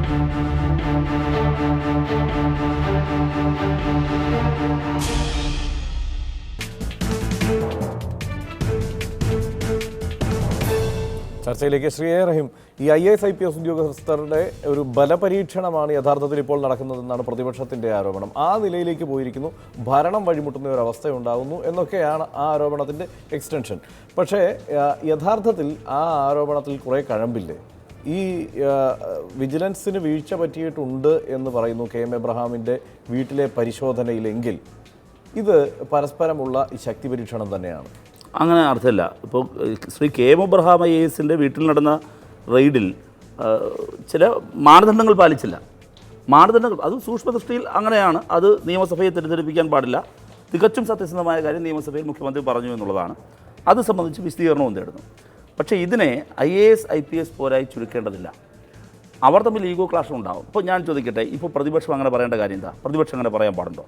ചർച്ചയിലേക്ക് ശ്രീ എ റഹീം, ഈ IAS IPS ഉദ്യോഗസ്ഥരുടെ ഒരു ബലപരീക്ഷണമാണ് യഥാർത്ഥത്തിൽ ഇപ്പോൾ നടക്കുന്നതെന്നാണ് പ്രതിപക്ഷത്തിൻ്റെ ആരോപണം. ആ നിലയിലേക്ക് പോയിരിക്കുന്നു, ഭരണം വഴിമുട്ടുന്ന ഒരു അവസ്ഥയുണ്ടാകുന്നു എന്നൊക്കെയാണ് ആ ആരോപണത്തിൻ്റെ എക്സ്റ്റൻഷൻ. പക്ഷേ യഥാർത്ഥത്തിൽ ആ ആരോപണത്തിൽ കുറേ കഴമ്പില്ലേ? ഈ വിജിലൻസിന് വീഴ്ച പറ്റിയിട്ടുണ്ട് എന്ന് പറയുന്നു KM എബ്രഹാമിൻ്റെ വീട്ടിലെ പരിശോധനയിലെങ്കിൽ ഇത് പരസ്പരമുള്ള ഈ ശക്തി പരീക്ഷണം തന്നെയാണ്. അങ്ങനെ അർത്ഥമില്ല. ഇപ്പോൾ ശ്രീ KM എബ്രഹാം IASൻ്റെ വീട്ടിൽ നടന്ന റെയ്ഡിൽ ചില മാനദണ്ഡങ്ങൾ പാലിച്ചില്ല. മാനദണ്ഡങ്ങൾ അത് സൂക്ഷ്മദൃഷ്ടിയിൽ അങ്ങനെയാണ്. അത് നിയമസഭയെ തെറ്റിദ്ധരിപ്പിക്കാൻ പാടില്ല. തികച്ചും സത്യസന്ധമായ കാര്യം നിയമസഭയിൽ മുഖ്യമന്ത്രി പറഞ്ഞു എന്നുള്ളതാണ്. അത് സംബന്ധിച്ച് വിശദീകരണവും തേടുന്നു. പക്ഷേ ഇതിനെ IAS IPS പോരായി ചുരുക്കേണ്ടതില്ല. അവർ തമ്മിൽ ഈഗോ ക്ലാഷ് ഉണ്ടാകും. ഇപ്പോൾ ഞാൻ ചോദിക്കട്ടെ, ഇപ്പോൾ പ്രതിപക്ഷം അങ്ങനെ പറയേണ്ട കാര്യം എന്താ? പ്രതിപക്ഷം അങ്ങനെ പറയാൻ പാടുണ്ടോ?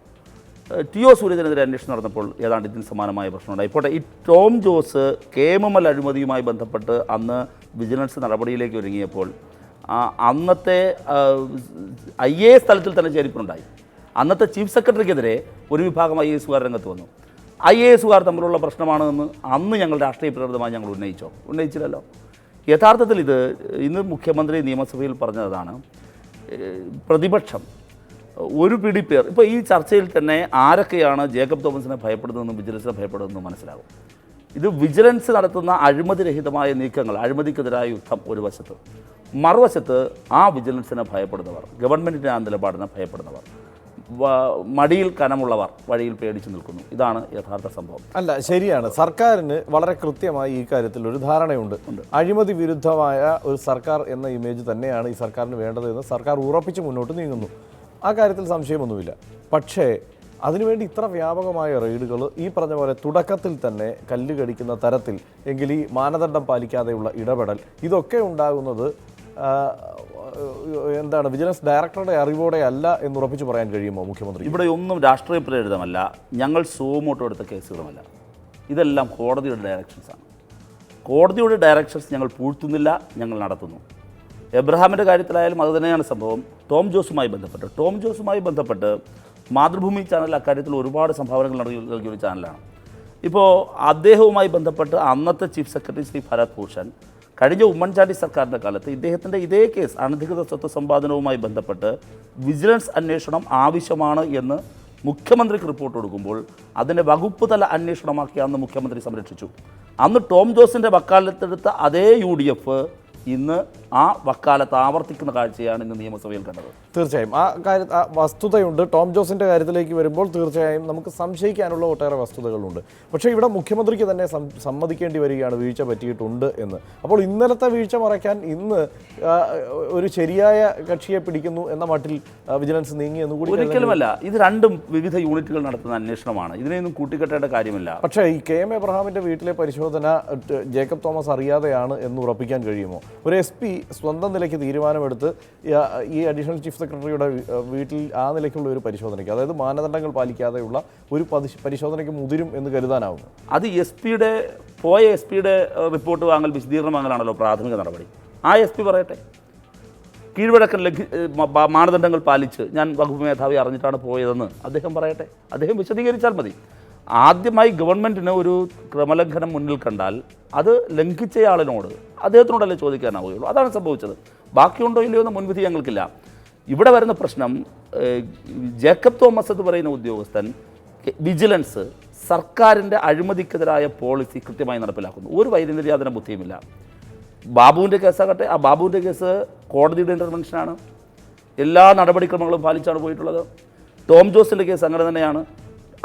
TO സൂര്യനെതിരെ അന്വേഷണം നടന്നപ്പോൾ ഏതാണ്ട് ഇതിന് സമാനമായ പ്രശ്നമുണ്ടായി. ഇപ്പോൾ ഈ ടോം ജോസ് KMML അഴിമതിയുമായി ബന്ധപ്പെട്ട് അന്ന് വിജിലൻസ് നടപടിയിലേക്ക് ഒരുങ്ങിയപ്പോൾ അന്നത്തെ IAS തലത്തിൽ തന്നെ ചേരിപ്പുണ്ടായി. അന്നത്തെ ചീഫ് സെക്രട്ടറിക്കെതിരെ ഒരു വിഭാഗം IASകാർ രംഗത്ത് വന്നു. IASകാർ തമ്മിലുള്ള പ്രശ്നമാണെന്ന് അന്ന് ഞങ്ങൾ രാഷ്ട്രീയ പ്രേരിതമായി ഞങ്ങൾ ഉന്നയിച്ചില്ലല്ലോ. യഥാർത്ഥത്തിൽ ഇത് ഇന്ന് മുഖ്യമന്ത്രി നിയമസഭയിൽ പറഞ്ഞതാണ്. പ്രതിപക്ഷം ഒരു പിടി പേർ ഇപ്പോൾ ഈ ചർച്ചയിൽ തന്നെ ആരൊക്കെയാണ് ജേക്കബ് തോമസിനെ ഭയപ്പെടുന്നതെന്നും വിജിലൻസിനെ ഭയപ്പെടുന്നതെന്നും മനസ്സിലാകും. ഇത് വിജിലൻസ് നടത്തുന്ന അഴിമതിരഹിതമായ നീക്കങ്ങൾ, അഴിമതിക്കെതിരായ യുദ്ധം ഒരു വശത്ത്, മറുവശത്ത് ആ വിജിലൻസിനെ ഭയപ്പെടുന്നവർ, ഗവൺമെൻറ്റിൻ്റെ ആ നിലപാടിനെ ഭയപ്പെടുന്നവർ, മടിയിൽ കനമുള്ളവർ വഴിയിൽ പേടിച്ചു നിൽക്കുന്നു. ഇതാണ് യഥാർത്ഥ സംഭവം. അല്ല, ശരിയാണ്. സർക്കാരിന് വളരെ കൃത്യമായി ഈ കാര്യത്തിൽ ഒരു ധാരണയുണ്ട്. അഴിമതി വിരുദ്ധമായ ഒരു സർക്കാർ എന്ന ഇമേജ് തന്നെയാണ് ഈ സർക്കാരിന് വേണ്ടതെന്ന് സർക്കാർ ഉറപ്പിച്ച് മുന്നോട്ട് നീങ്ങുന്നു. ആ കാര്യത്തിൽ സംശയമൊന്നുമില്ല. പക്ഷേ അതിനുവേണ്ടി ഇത്ര വ്യാപകമായ റെയ്ഡുകൾ, ഈ പറഞ്ഞ പോലെ തുടക്കത്തിൽ തന്നെ കല്ല് കടിക്കുന്ന തരത്തിൽ എങ്കിൽ ഈ മാനദണ്ഡം പാലിക്കാതെയുള്ള ഇടപെടൽ, ഇതൊക്കെ ഉണ്ടാകുന്നത് എന്താണ്, വിജിലൻസ് ഡയറക്ടറുടെ അറിവോടെ അല്ല എന്ന് ഉറപ്പിച്ച് പറയാൻ കഴിയുമോ മുഖ്യമന്ത്രി? ഇവിടെ ഒന്നും രാഷ്ട്രീയ പ്രേരിതമല്ല, ഞങ്ങൾ സുമോട്ടോ എടുത്ത കേസുകളുമല്ല. ഇതെല്ലാം കോടതിയുടെ ഡയറക്ഷൻസാണ്. കോടതിയുടെ ഡയറക്ഷൻസ് ഞങ്ങൾ പൂഴ്ത്തുന്നില്ല, ഞങ്ങൾ നടത്തുന്നു. എബ്രഹാമിൻ്റെ കാര്യത്തിലായാലും അതുതന്നെയാണ് സംഭവം. ടോം ജോസുമായി ബന്ധപ്പെട്ട് മാതൃഭൂമി ചാനൽ അക്കാര്യത്തിൽ ഒരുപാട് സംഭാവനകൾ നൽകിയൊരു ചാനലാണ്. ഇപ്പോൾ അദ്ദേഹവുമായി ബന്ധപ്പെട്ട് അന്നത്തെ ചീഫ് സെക്രട്ടറി ശ്രീ ഭരത് ഭൂഷൺ കഴിഞ്ഞ ഉമ്മൻചാണ്ടി സർക്കാരിൻ്റെ കാലത്ത് ഇദ്ദേഹത്തിൻ്റെ ഇതേ കേസ് അനധികൃത സ്വത്ത് സമ്പാദനവുമായി ബന്ധപ്പെട്ട് വിജിലൻസ് അന്വേഷണം ആവശ്യമാണ് എന്ന് മുഖ്യമന്ത്രിക്ക് റിപ്പോർട്ട് കൊടുക്കുമ്പോൾ അതിൻ്റെ വകുപ്പ് തല അന്വേഷണമാക്കി അന്ന് മുഖ്യമന്ത്രി സംരക്ഷിച്ചു. അന്ന് ടോം ജോസിൻ്റെ വക്കാലത്തെടുത്ത അതേ UDF ഇന്ന് ആ വക്കാലത്ത് ആവർത്തിക്കുന്ന കാഴ്ചയാണ് ഇന്ന് നിയമസഭയിൽ കണ്ടത്. തീർച്ചയായും ആ വസ്തുതയുണ്ട്. ടോം ജോസിൻ്റെ കാര്യത്തിലേക്ക് വരുമ്പോൾ തീർച്ചയായും നമുക്ക് സംശയിക്കാനുള്ള ഒട്ടേറെ വസ്തുതകളുണ്ട്. പക്ഷേ ഇവിടെ മുഖ്യമന്ത്രിക്ക് തന്നെ സമ്മതിക്കേണ്ടി വരികയാണ് വീഴ്ച പറ്റിയിട്ടുണ്ട് എന്ന്. അപ്പോൾ ഇന്നലത്തെ വീഴ്ച മറയ്ക്കാൻ ഇന്ന് ഒരു ശരിയായ കക്ഷിയെ പിടിക്കുന്നു എന്ന മട്ടിൽ വിജിലൻസ് നീങ്ങി എന്ന് കൂടി ഒരിക്കലുമല്ല. ഇത് രണ്ടും വിവിധ യൂണിറ്റുകൾ നടത്തുന്ന അന്വേഷണമാണ്. ഇതിനെയൊന്നും കൂട്ടിക്കെട്ടേണ്ട കാര്യമില്ല. പക്ഷേ ഈ KM എബ്രഹാമിൻ്റെ വീട്ടിലെ പരിശോധന ജേക്കബ് തോമസ് അറിയാതെയാണ് എന്ന് ഉറപ്പിക്കാൻ കഴിയുമോ? ഒരു SP സ്വന്തം നിലയ്ക്ക് തീരുമാനമെടുത്ത് ഈ അഡീഷണൽ ചീഫ് സെക്രട്ടറിയുടെ വീട്ടിൽ ആ നിലയ്ക്കുള്ള ഒരു പരിശോധനയ്ക്ക്, അതായത് മാനദണ്ഡങ്ങൾ പാലിക്കാതെയുള്ള ഒരു പരിശോധനയ്ക്ക് മുതിരും എന്ന് കരുതാനാവുന്നു? അത് SP യുടെ റിപ്പോർട്ട് വാങ്ങൽ, വിശദീകരണം വാങ്ങലാണല്ലോ പ്രാഥമിക നടപടി. ആ SP പറയട്ടെ, കീഴ്വഴക്കൻ മാനദണ്ഡങ്ങൾ പാലിച്ച് ഞാൻ വകുപ്പ് മേധാവി അറിഞ്ഞിട്ടാണ് പോയതെന്ന് അദ്ദേഹം പറയട്ടെ. അദ്ദേഹം വിശദീകരിച്ചാൽ മതി. ആദ്യമായി ഗവൺമെൻറ്റിന് ഒരു ക്രമലംഘനം മുന്നിൽ കണ്ടാൽ അത് ലംഘിച്ചയാളിനോട് അദ്ദേഹത്തിനോടല്ലേ ചോദിക്കാനാവുകയുള്ളൂ. അതാണ് സംഭവിച്ചത്. ബാക്കിയുണ്ടോ ഇല്ലയോ എന്ന് മുൻവിധി ഞങ്ങൾക്കില്ല. ഇവിടെ വരുന്ന പ്രശ്നം, ജേക്കബ് തോമസ് എന്ന് പറയുന്ന ഉദ്യോഗസ്ഥൻ വിജിലൻസ് സർക്കാരിൻ്റെ അഴിമതിക്കെതിരായ പോളിസി കൃത്യമായി നടപ്പിലാക്കുന്നു. ഒരു വൈരുദ്ധ്യാതന ബുദ്ധിയുമില്ല. ബാബുവിൻ്റെ കേസാകട്ടെ, ആ ബാബുവിൻ്റെ കേസ് കോടതിയുടെ ഇൻ്റർവെൻഷനാണ്. എല്ലാ നടപടിക്രമങ്ങളും പാലിച്ചാണ് പോയിട്ടുള്ളത്. ടോം ജോസിൻ്റെ കേസ് അങ്ങനെ തന്നെയാണ്.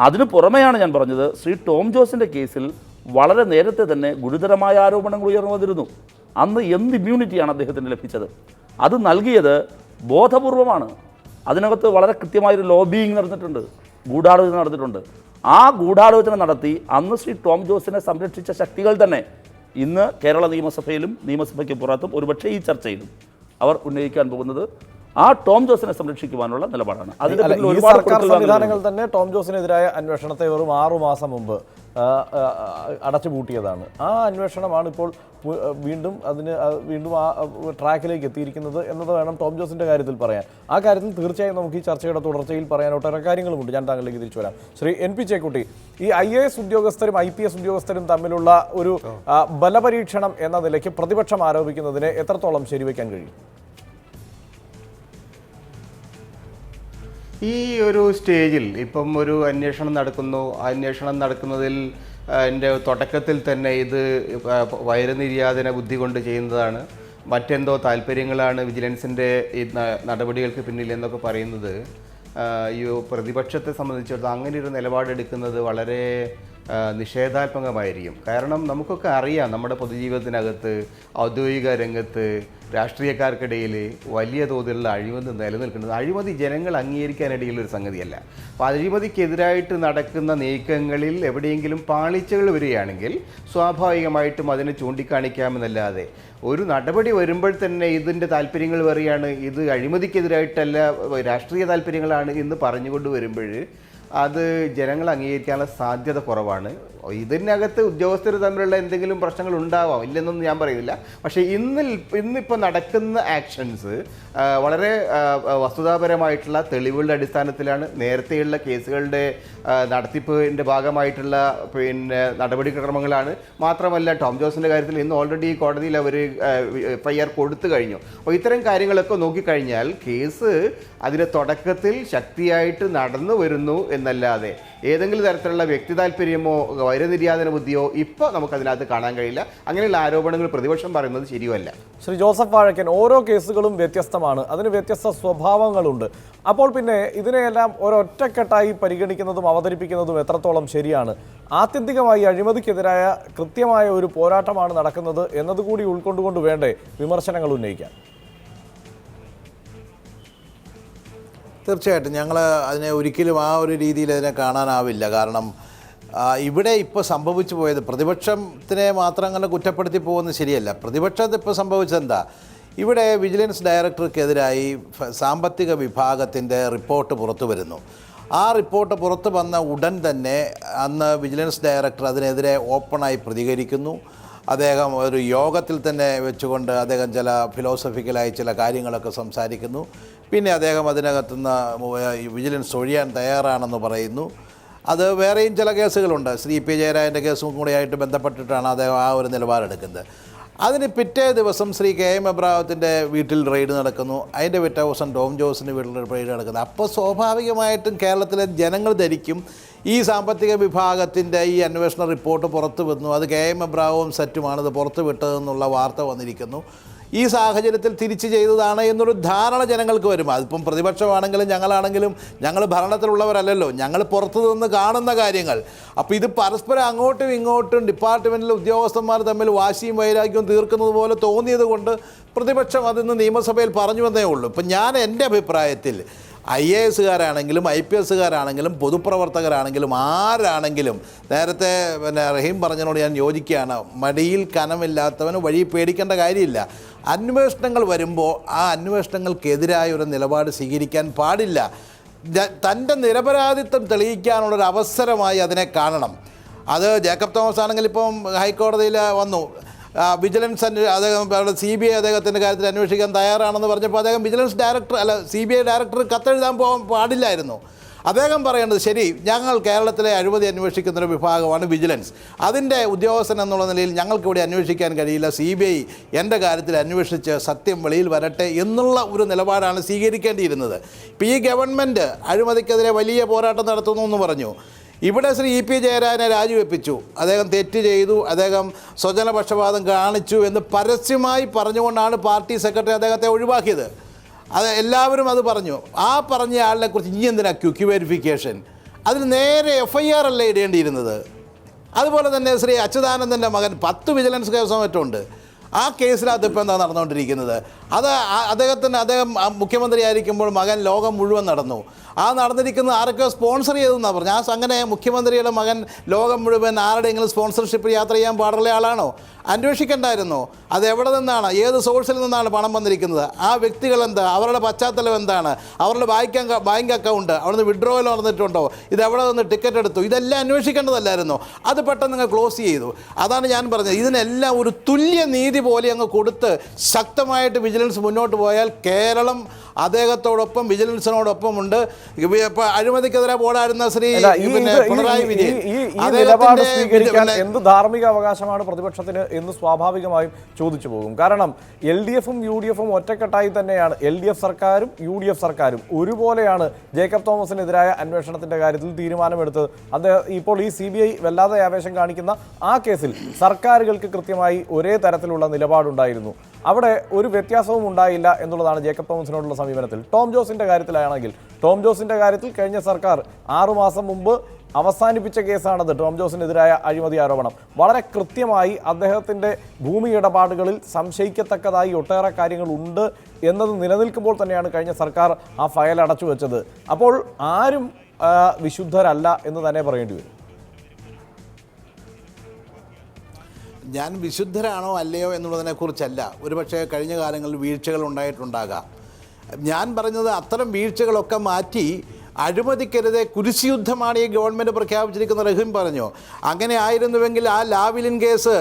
അതിനു പുറമെയാണ് ഞാൻ പറഞ്ഞത്, ശ്രീ ടോം ജോസിൻ്റെ കേസിൽ വളരെ നേരത്തെ തന്നെ ഗുരുതരമായ ആരോപണങ്ങൾ ഉയർന്നു വന്നിരുന്നു. അന്ന് എന്ത് ഇമ്മ്യൂണിറ്റിയാണ് അദ്ദേഹത്തിന് ലഭിച്ചത്? അത് നൽകിയത് ബോധപൂർവമാണ്. അതിനകത്ത് വളരെ കൃത്യമായൊരു ലോബിയിങ് നടന്നിട്ടുണ്ട്, ഗൂഢാലോചന നടന്നിട്ടുണ്ട്. ആ ഗൂഢാലോചന നടത്തി അന്ന് ശ്രീ ടോം ജോസിനെ സംരക്ഷിച്ച ശക്തികൾ തന്നെ ഇന്ന് കേരള നിയമസഭയിലും നിയമസഭയ്ക്ക് പുറത്തും ഒരുപക്ഷെ ഈ ചർച്ചയിലും അവർ ഉന്നയിക്കാൻ പോകുന്നത് ആ ടോം ജോസിനെ സംരക്ഷിക്കുവാനുള്ള നിലപാടാണ്. സർക്കാർ സംവിധാനങ്ങൾ തന്നെ ടോം ജോസിനെതിരായ അന്വേഷണത്തെ വെറും 6 മാസം മുമ്പ് അടച്ചുപൂട്ടിയതാണ്. ആ അന്വേഷണമാണ് ഇപ്പോൾ വീണ്ടും ആ ട്രാക്കിലേക്ക് എത്തിയിരിക്കുന്നത് എന്നത് വേണം ടോം ജോസിൻ്റെ കാര്യത്തിൽ പറയാൻ. ആ കാര്യത്തിൽ തീർച്ചയായും നമുക്ക് ഈ ചർച്ചയുടെ തുടർച്ചയിൽ പറയാൻ ഒട്ടേറെ കാര്യങ്ങളുമുണ്ട്. ഞാൻ താങ്കളിലേക്ക് തിരിച്ചു വരാം. ശ്രീ എൻ പി ചേക്കുട്ടി, ഈ IAS ഉദ്യോഗസ്ഥരും IPS ഉദ്യോഗസ്ഥരും തമ്മിലുള്ള ഒരു ബലപരീക്ഷണം എന്ന നിലയ്ക്ക് പ്രതിപക്ഷം ആരോപിക്കുന്നതിനെ എത്രത്തോളം ശരിവയ്ക്കാൻ കഴിയും? ഈ ഒരു സ്റ്റേജിൽ ഇപ്പം ഒരു അന്വേഷണം നടക്കുന്നു. അന്വേഷണം നടക്കുന്നതിൽ എൻ്റെ തുടക്കത്തിൽ തന്നെ ഇത് വൈരനിര്യാതന ബുദ്ധി കൊണ്ട് ചെയ്യുന്നതാണ്, മറ്റെന്തോ താല്പര്യങ്ങളാണ് വിജിലൻസിൻ്റെ ഈ നടപടികൾക്ക് പിന്നിൽ എന്നൊക്കെ പറയുന്നത് ഈ പ്രതിപക്ഷത്തെ സംബന്ധിച്ചിടത്തോളം അങ്ങനെ ഒരു നിലപാടെടുക്കുന്നത് വളരെ നിഷേധാത്മകമായിരിക്കും. കാരണം നമുക്കൊക്കെ അറിയാം, നമ്മുടെ പൊതുജീവിതത്തിനകത്ത് ഔദ്യോഗിക രംഗത്ത് രാഷ്ട്രീയക്കാർക്കിടയിൽ വലിയ തോതിലുള്ള അഴിമതി നിലനിൽക്കുന്നത്. അഴിമതി ജനങ്ങൾ അംഗീകരിക്കാനിടയിലുള്ള ഒരു സംഗതിയല്ല. അപ്പോൾ അഴിമതിക്കെതിരായിട്ട് നടക്കുന്ന നീക്കങ്ങളിൽ എവിടെയെങ്കിലും പാളിച്ചകൾ വരികയാണെങ്കിൽ സ്വാഭാവികമായിട്ടും അതിനെ ചൂണ്ടിക്കാണിക്കാമെന്നല്ലാതെ ഒരു നടപടി വരുമ്പോൾ തന്നെ ഇതിൻ്റെ താല്പര്യങ്ങൾ വരികയാണ്, ഇത് അഴിമതിക്കെതിരായിട്ടല്ല രാഷ്ട്രീയ താല്പര്യങ്ങളാണ് എന്ന് പറഞ്ഞുകൊണ്ട് വരുമ്പോൾ അത് ജനങ്ങൾ അംഗീകരിക്കാനുള്ള സാധ്യത കുറവാണ്. ഇതിനകത്ത് ഉദ്യോഗസ്ഥർ തമ്മിലുള്ള എന്തെങ്കിലും പ്രശ്നങ്ങൾ ഉണ്ടാവാം, ഇല്ലെന്നൊന്നും ഞാൻ പറയുന്നില്ല. പക്ഷേ ഇന്നിപ്പോൾ നടക്കുന്ന ആക്ഷൻസ് വളരെ വസ്തുതാപരമായിട്ടുള്ള തെളിവുകളുടെ അടിസ്ഥാനത്തിലാണ്. നേരത്തെയുള്ള കേസുകളുടെ നടത്തിപ്പിൻ്റെ ഭാഗമായിട്ടുള്ള നടപടിക്രമങ്ങളാണ്. മാത്രമല്ല ടോം ജോസിൻ്റെ കാര്യത്തിൽ ഇന്ന് ഓൾറെഡി കോടതിയിൽ അവർ FIR കൊടുത്തു കഴിഞ്ഞു. അപ്പോൾ ഇത്തരം കാര്യങ്ങളൊക്കെ നോക്കിക്കഴിഞ്ഞാൽ കേസ് അതിൻ്റെ തുടക്കത്തിൽ ശക്തിയായിട്ട് നടന്നു വരുന്നു എന്നല്ലാതെ ഏതെങ്കിലും തരത്തിലുള്ള വ്യക്തി താല്പര്യമോ വൈരനിര്യാതന ബുദ്ധിയോ ഇപ്പോൾ നമുക്കതിനകത്ത് കാണാൻ കഴിയില്ല. അങ്ങനെയുള്ള ആരോപണങ്ങൾ പ്രതിപക്ഷം പറയുന്നത് ശരിയല്ല. ശ്രീ ജോസഫ് വാഴക്കൻ, ഓരോ കേസുകളും വ്യത്യസ്തമാണ്, അതിന് വ്യത്യസ്ത സ്വഭാവങ്ങളുണ്ട്. അപ്പോൾ പിന്നെ ഇതിനെയെല്ലാം ഒരൊറ്റക്കെട്ടായി പരിഗണിക്കുന്നതും അവതരിപ്പിക്കുന്നതും എത്രത്തോളം ശരിയാണ്? ആത്യന്തികമായി അഴിമതിക്കെതിരായ കൃത്യമായ ഒരു പോരാട്ടമാണ് നടക്കുന്നത് എന്നതുകൂടി ഉൾക്കൊണ്ടുകൊണ്ട് വേണ്ടേ വിമർശനങ്ങൾ ഉന്നയിക്കാൻ? തീർച്ചയായിട്ടും ഞങ്ങൾ അതിനെ ഒരിക്കലും ആ ഒരു രീതിയിൽ അതിനെ കാണാനാവില്ല. കാരണം ഇവിടെ ഇപ്പോൾ സംഭവിച്ചു പോയത് പ്രതിപക്ഷത്തിനെ മാത്രം അങ്ങനെ കുറ്റപ്പെടുത്തി പോകുന്നത് ശരിയല്ല. പ്രതിപക്ഷത്ത് ഇപ്പോൾ സംഭവിച്ചതെന്താ, ഇവിടെ വിജിലൻസ് ഡയറക്ടർക്കെതിരായി സാമ്പത്തിക വിഭാഗത്തിൻ്റെ റിപ്പോർട്ട് പുറത്തു വരുന്നു. ആ റിപ്പോർട്ട് പുറത്തു വന്ന ഉടൻ തന്നെ അന്ന് വിജിലൻസ് ഡയറക്ടർ അതിനെതിരെ ഓപ്പണായി പ്രതികരിക്കുന്നു. അദ്ദേഹം ഒരു യോഗത്തിൽ തന്നെ വെച്ചുകൊണ്ട് അദ്ദേഹം ചില ഫിലോസഫിക്കലായി ചില കാര്യങ്ങളൊക്കെ സംസാരിക്കുന്നു. പിന്നെ അദ്ദേഹം അതിനകത്തുനിന്ന് വിജിലൻസ് ഒഴിയാൻ തയ്യാറാണെന്ന് പറയുന്നു. അത് വേറെയും ചില കേസുകളുണ്ട്. ശ്രീ പി ജയരാജൻ്റെ കേസും കൂടിയായിട്ട് ബന്ധപ്പെട്ടിട്ടാണ് അദ്ദേഹം ആ ഒരു നിലപാടെടുക്കുന്നത്. അതിന് പിറ്റേ ദിവസം ശ്രീ KM എബ്രഹാത്തിൻ്റെ വീട്ടിൽ റെയ്ഡ് നടക്കുന്നു. അതിൻ്റെ പിറ്റേ ദിവസം ടോം ജോസിൻ്റെ വീട്ടിൽ റെയ്ഡ് നടക്കുന്നു. അപ്പോൾ സ്വാഭാവികമായിട്ടും കേരളത്തിലെ ജനങ്ങൾ ധരിക്കും ഈ സാമ്പത്തിക വിഭാഗത്തിൻ്റെ ഈ അന്വേഷണ റിപ്പോർട്ട് പുറത്തു വന്നു, അത് KM എബ്രഹാവും സെറ്റുമാണ് ഇത് പുറത്തു വിട്ടതെന്നുള്ള വാർത്ത വന്നിരിക്കുന്നു. ഈ സാഹചര്യത്തിൽ തിരിച്ചു ചെയ്തതാണ് എന്നൊരു ധാരണ ജനങ്ങൾക്ക് വരും. അതിപ്പം പ്രതിപക്ഷമാണെങ്കിലും ഞങ്ങളാണെങ്കിലും ഞങ്ങൾ ഭരണത്തിലുള്ളവരല്ലല്ലോ, ഞങ്ങൾ പുറത്തു നിന്ന് കാണുന്ന കാര്യങ്ങൾ. അപ്പോൾ ഇത് പരസ്പരം അങ്ങോട്ടും ഇങ്ങോട്ടും ഡിപ്പാർട്ട്മെൻറ്റിലെ ഉദ്യോഗസ്ഥന്മാർ തമ്മിൽ വാശിയും വൈരാഗ്യവും തീർക്കുന്നത് പോലെ തോന്നിയത് കൊണ്ട് പ്രതിപക്ഷം അതിന്ന് നിയമസഭയിൽ പറഞ്ഞു വന്നേ ഉള്ളൂ. ഇപ്പം ഞാൻ എൻ്റെ അഭിപ്രായത്തിൽ IASകാരാണെങ്കിലും IPSകാരാണെങ്കിലും പൊതുപ്രവർത്തകരാണെങ്കിലും ആരാണെങ്കിലും നേരത്തെ റഹീം പറഞ്ഞതിനോട് ഞാൻ യോജിക്കുകയാണ്. മടിയിൽ കനമില്ലാത്തവന് വഴി പേടിക്കേണ്ട കാര്യമില്ല. അന്വേഷണങ്ങൾ വരുമ്പോൾ ആ അന്വേഷണങ്ങൾക്കെതിരായ ഒരു നിലപാട് സ്വീകരിക്കാൻ പാടില്ല. തൻ്റെ നിരപരാധിത്വം തെളിയിക്കാനുള്ളൊരു അവസരമായി അതിനെ കാണണം. അത് ജേക്കബ് തോമസ് ആണെങ്കിൽ ഇപ്പം ഹൈക്കോടതിയിൽ വന്നു, വിജിലൻസ് അദ്ദേഹം CBI അദ്ദേഹത്തിൻ്റെ കാര്യത്തിൽ അന്വേഷിക്കാൻ തയ്യാറാണെന്ന് പറഞ്ഞപ്പോൾ അദ്ദേഹം വിജിലൻസ് ഡയറക്ടർ CBI ഡയറക്ടർ കത്തെഴുതാൻ പോകാൻ പാടില്ലായിരുന്നു. അദ്ദേഹം പറയേണ്ടത് ശരി, ഞങ്ങൾ കേരളത്തിലെ അഴിമതി അന്വേഷിക്കുന്നൊരു വിഭാഗമാണ് വിജിലൻസ്, അതിൻ്റെ ഉദ്യോഗസ്ഥൻ എന്നുള്ള നിലയിൽ ഞങ്ങൾക്കിവിടെ അന്വേഷിക്കാൻ കഴിയില്ല, CBI എൻ്റെ കാര്യത്തിൽ അന്വേഷിച്ച് സത്യം വെളിയിൽ വരട്ടെ എന്നുള്ള ഒരു നിലപാടാണ് സ്വീകരിക്കേണ്ടിയിരുന്നത്. ഇപ്പോൾ ഈ ഗവൺമെൻറ് അഴിമതിക്കെതിരെ വലിയ പോരാട്ടം നടത്തുന്നു എന്ന് പറഞ്ഞു. ഇവിടെ ശ്രീ EP ജയരാജനെ രാജിവെപ്പിച്ചു, അദ്ദേഹം തെറ്റ് ചെയ്തു, അദ്ദേഹം സ്വജനപക്ഷപാതം കാണിച്ചു എന്ന് പരസ്യമായി പറഞ്ഞുകൊണ്ടാണ് പാർട്ടി സെക്രട്ടറി അദ്ദേഹത്തെ ഒഴിവാക്കിയത്. അത് എല്ലാവരും അത് പറഞ്ഞു. ആ പറഞ്ഞ ആളിനെ കുറിച്ച് ഇനി എന്തിനാ ക്വിക്ക് വെരിഫിക്കേഷൻ? അതിന് നേരെ FIR അല്ലേ ഇടേണ്ടിയിരുന്നത്. അതുപോലെ തന്നെ ശ്രീ അച്യുതാനന്ദൻ്റെ മകൻ 10 വിജിലൻസ് കേസോ മറ്റുണ്ട്. ആ കേസിനകത്ത് ഇപ്പോൾ എന്താ നടന്നുകൊണ്ടിരിക്കുന്നത്? അദ്ദേഹം മുഖ്യമന്ത്രിയായിരിക്കുമ്പോൾ മകൻ ലോകം മുഴുവൻ നടന്നു. ആ നടന്നിരിക്കുന്നത് ആരൊക്കെ സ്പോൺസർ ചെയ്തെന്നാണ് പറഞ്ഞു. അങ്ങനെ മുഖ്യമന്ത്രിയുടെ മകൻ ലോകം മുഴുവൻ ആരുടെയെങ്കിലും സ്പോൺസർഷിപ്പ് യാത്ര ചെയ്യാൻ പാടുള്ള ആളാണോ? അന്വേഷിക്കേണ്ടായിരുന്നോ? അത് എവിടെ നിന്നാണ്, ഏത് സോഴ്സിൽ നിന്നാണ് പണം വന്നിരിക്കുന്നത്, ആ വ്യക്തികൾ എന്താ, അവരുടെ പശ്ചാത്തലം എന്താണ്, അവരുടെ ബാങ്ക് അക്കൗണ്ട് അവിടുന്ന് വിഡ്രോവൽ നടന്നിട്ടുണ്ടോ, ഇത് എവിടെ നിന്ന് ടിക്കറ്റ് എടുത്തു, ഇതെല്ലാം അന്വേഷിക്കേണ്ടതല്ലായിരുന്നോ? അത് പെട്ടെന്ന് നിങ്ങൾ ക്ലോസ് ചെയ്തു. അതാണ് ഞാൻ പറഞ്ഞത്, ഇതിനെല്ലാം ഒരു തുല്യ നീതി പോലെ അങ്ങ് കൊടുത്ത് ശക്തമായിട്ട് വിജിലൻസ് മുന്നോട്ട് പോയാൽ കേരളം അദ്ദേഹത്തോടൊപ്പം വിജിലൻസിനോടൊപ്പം ഉണ്ട്. ഇപ്പോൾ അഴിമതിക്കെതിരെ പോരാടുന്ന ശ്രീ പിണറായി വിജയൻ നിലപാട് സ്വീകരിക്കാൻ എന്ത് ധാർമ്മിക അവകാശമാണ് പ്രതിപക്ഷത്തിന് എന്ന് സ്വാഭാവികമായും ചോദിച്ചു പോകും. കാരണം LDFും UDFും ഒറ്റക്കെട്ടായി തന്നെയാണ്, LDF സർക്കാരും UDF സർക്കാരും ഒരുപോലെയാണ് ജേക്കബ് തോമസിനെതിരായ അന്വേഷണത്തിന്റെ കാര്യത്തിൽ തീരുമാനമെടുത്തത്. അദ്ദേഹം ഇപ്പോൾ ഈ CBI വല്ലാതെ ആവേശം കാണിക്കുന്ന ആ കേസിൽ സർക്കാരുകൾക്ക് കൃത്യമായി ഒരേ തരത്തിലുള്ള നിലപാടുണ്ടായിരുന്നു. അവിടെ ഒരു വ്യത്യാസവും ഉണ്ടായില്ല എന്നുള്ളതാണ് ജേക്കബ് തോമസിനോടുള്ള സമീപനത്തിൽ. ടോം ജോസിന്റെ കാര്യത്തിലാണെങ്കിൽ ടോം ജോസിന്റെ കാര്യത്തിൽ കഴിഞ്ഞ സർക്കാർ 6 മാസം മുമ്പ് അവസാനിപ്പിച്ച കേസാണത്. ടോം ജോസിനെതിരായ അഴിമതി ആരോപണം വളരെ കൃത്യമായി അദ്ദേഹത്തിൻ്റെ ഭൂമി ഇടപാടുകളിൽ സംശയിക്കത്തക്കതായി ഒട്ടേറെ കാര്യങ്ങൾ ഉണ്ട് എന്നത് നിലനിൽക്കുമ്പോൾ തന്നെയാണ് കഴിഞ്ഞ സർക്കാർ ആ ഫയൽ അടച്ചു വെച്ചത്. അപ്പോൾ ആരും വിശുദ്ധരല്ല എന്ന് തന്നെ പറയേണ്ടി വരും. ഞാൻ വിശുദ്ധരാണോ അല്ലയോ എന്നുള്ളതിനെക്കുറിച്ചല്ല, ഒരുപക്ഷെ കഴിഞ്ഞ കാലങ്ങളിൽ വീഴ്ചകൾ ഉണ്ടായിട്ടുണ്ടാകാം. ഞാൻ പറഞ്ഞത് അത്തരം വീഴ്ചകളൊക്കെ മാറ്റി അഴിമതിക്കെതിരെ കുരിശുയുദ്ധമാണ് ഈ ഗവൺമെൻറ് പ്രഖ്യാപിച്ചിരിക്കുന്ന റഹീം പറഞ്ഞു. അങ്ങനെ ആയിരുന്നുവെങ്കിൽ ആ ലാവ്ലിൻ കേസ്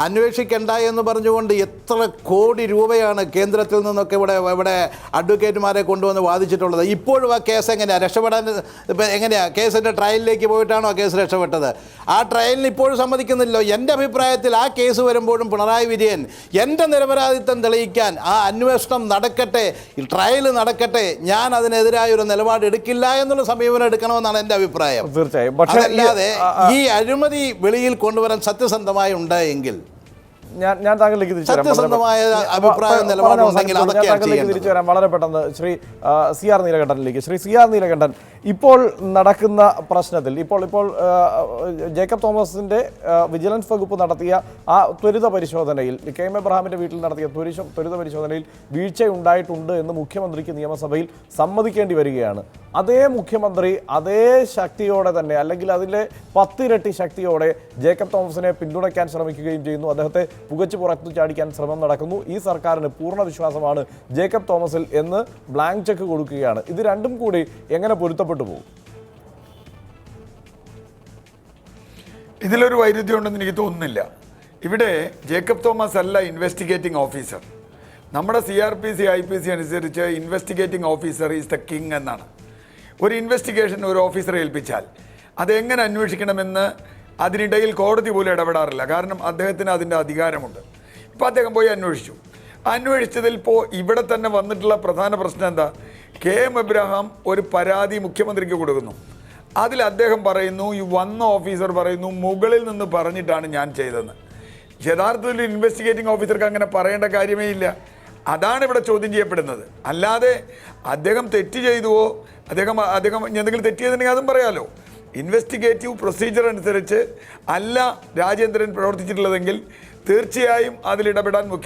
അന്വേഷിക്കേണ്ട എന്ന് പറഞ്ഞുകൊണ്ട് എത്ര കോടി രൂപയാണ് കേന്ദ്രത്തിൽ നിന്നൊക്കെ ഇവിടെ അഡ്വക്കേറ്റുമാരെ കൊണ്ടുവന്ന് വാദിച്ചിട്ടുള്ളത്. ഇപ്പോഴും ആ കേസ് എങ്ങനെയാണ് രക്ഷപ്പെടാൻ, ഇപ്പം എങ്ങനെയാണ് കേസിൻ്റെ ട്രയലിലേക്ക് പോയിട്ടാണോ ആ കേസ് രക്ഷപ്പെട്ടത്? ആ ട്രയലിന് ഇപ്പോഴും സമ്മതിക്കുന്നില്ലല്ലോ. എൻ്റെ അഭിപ്രായത്തിൽ ആ കേസ് വരുമ്പോഴും പിണറായി വിജയൻ എൻ്റെ നിരപരാധിത്വം തെളിയിക്കാൻ ആ അന്വേഷണം നടക്കട്ടെ, ട്രയൽ നടക്കട്ടെ, ഞാൻ അതിനെതിരായ ഒരു നിലപാട് എടുക്കില്ല എന്നുള്ള സമീപനം എടുക്കണമെന്നാണ് എൻ്റെ അഭിപ്രായം. തീർച്ചയായും. പക്ഷേ അതല്ലാതെ ഈ അഴിമതി വെളിയിൽ കൊണ്ടുവരാൻ സത്യസന്ധമായി ഉണ്ടായെങ്കിൽ ഞാൻ താങ്കളിലേക്ക് തിരിച്ചു വരാം വളരെ പെട്ടെന്ന്. ശ്രീ CR നീലകണ്ഠനിലേക്ക്. ശ്രീ CR നീലകണ്ഠൻ, ഇപ്പോൾ നടക്കുന്ന പ്രശ്നത്തിൽ ഇപ്പോൾ ജേക്കബ് തോമസിന്റെ വിജിലൻസ് വകുപ്പ് നടത്തിയ ആ ത്വരിത പരിശോധനയിൽ, KM എബ്രഹാമിന്റെ വീട്ടിൽ നടത്തിയ ത്വരിത പരിശോധനയിൽ വീഴ്ചയുണ്ടായിട്ടുണ്ട് എന്ന് മുഖ്യമന്ത്രിക്ക് നിയമസഭയിൽ സമ്മതിക്കേണ്ടി വരികയാണ്. അതേ മുഖ്യമന്ത്രി അതേ ശക്തിയോടെ തന്നെ, അല്ലെങ്കിൽ അതിലെ 10 ഇരട്ടി ശക്തിയോടെ ജേക്കബ് തോമസിനെ പിന്തുണയ്ക്കാൻ ശ്രമിക്കുകയും ചെയ്യുന്നു. അദ്ദേഹത്തെ പുകച്ചു പുറത്തു ചാടിക്കാൻ ശ്രമം നടക്കുന്നു. ഈ സർക്കാരിന് പൂർണ്ണ വിശ്വാസമാണ് ജേക്കബ് തോമസിൽ എന്ന് ബ്ലാങ്ക് ചെക്ക് കൊടുക്കുകയാണ്. ഇത് രണ്ടും കൂടി എങ്ങനെ പൊരുത്തപ്പെട്ടു പോകും? ഇതിലൊരു വൈരുദ്ധ്യം ഉണ്ടെന്ന് എനിക്ക് തോന്നുന്നില്ല. ഇവിടെ ജേക്കബ് തോമസ് അല്ല ഇൻവെസ്റ്റിഗേറ്റിംഗ് ഓഫീസർ. നമ്മുടെ CRPC IPC അനുസരിച്ച് investigating officer is the king എന്നാണ്. ഒരു ഇൻവെസ്റ്റിഗേഷൻ ഒരു ഓഫീസറെ ഏൽപ്പിച്ചാൽ അതെങ്ങനെ അന്വേഷിക്കണമെന്ന് അതിനിടയിൽ കോടതി പോലും ഇടപെടാറില്ല. കാരണം അദ്ദേഹത്തിന് അതിൻ്റെ അധികാരമുണ്ട്. ഇപ്പോൾ അദ്ദേഹം പോയി അന്വേഷിച്ചതിൽ ഇപ്പോൾ ഇവിടെ തന്നെ വന്നിട്ടുള്ള പ്രധാന പ്രശ്നം എന്താ? KM എബ്രഹാം ഒരു പരാതി മുഖ്യമന്ത്രിക്ക് കൊടുക്കുന്നു. അതിൽ അദ്ദേഹം പറയുന്നു, ഈ വന്ന ഓഫീസർ പറയുന്നു, മുകളിൽ നിന്ന് പറഞ്ഞിട്ടാണ് ഞാൻ ചെയ്തതെന്ന്. യഥാർത്ഥത്തിൽ ഇൻവെസ്റ്റിഗേറ്റിംഗ് ഓഫീസർക്ക് അങ്ങനെ പറയേണ്ട കാര്യമേ ഇല്ല. അതാണ് ഇവിടെ ചോദ്യം ചെയ്യപ്പെടുന്നത്. അല്ലാതെ അദ്ദേഹം തെറ്റ് ചെയ്തുവോ, അദ്ദേഹം എന്തെങ്കിലും തെറ്റ് ചെയ്തിട്ടുണ്ടെങ്കിൽ അതും പറയാമല്ലോ. ഇൻവെസ്റ്റിഗേറ്റീവ് പ്രൊസീജിയർ അനുസരിച്ച് അല്ല രാജേന്ദ്രൻ പ്രവർത്തിച്ചിട്ടുള്ളതെങ്കിൽ തീർച്ചയായും അതിലിടപെടാൻ മുഖ്യമന്ത്രി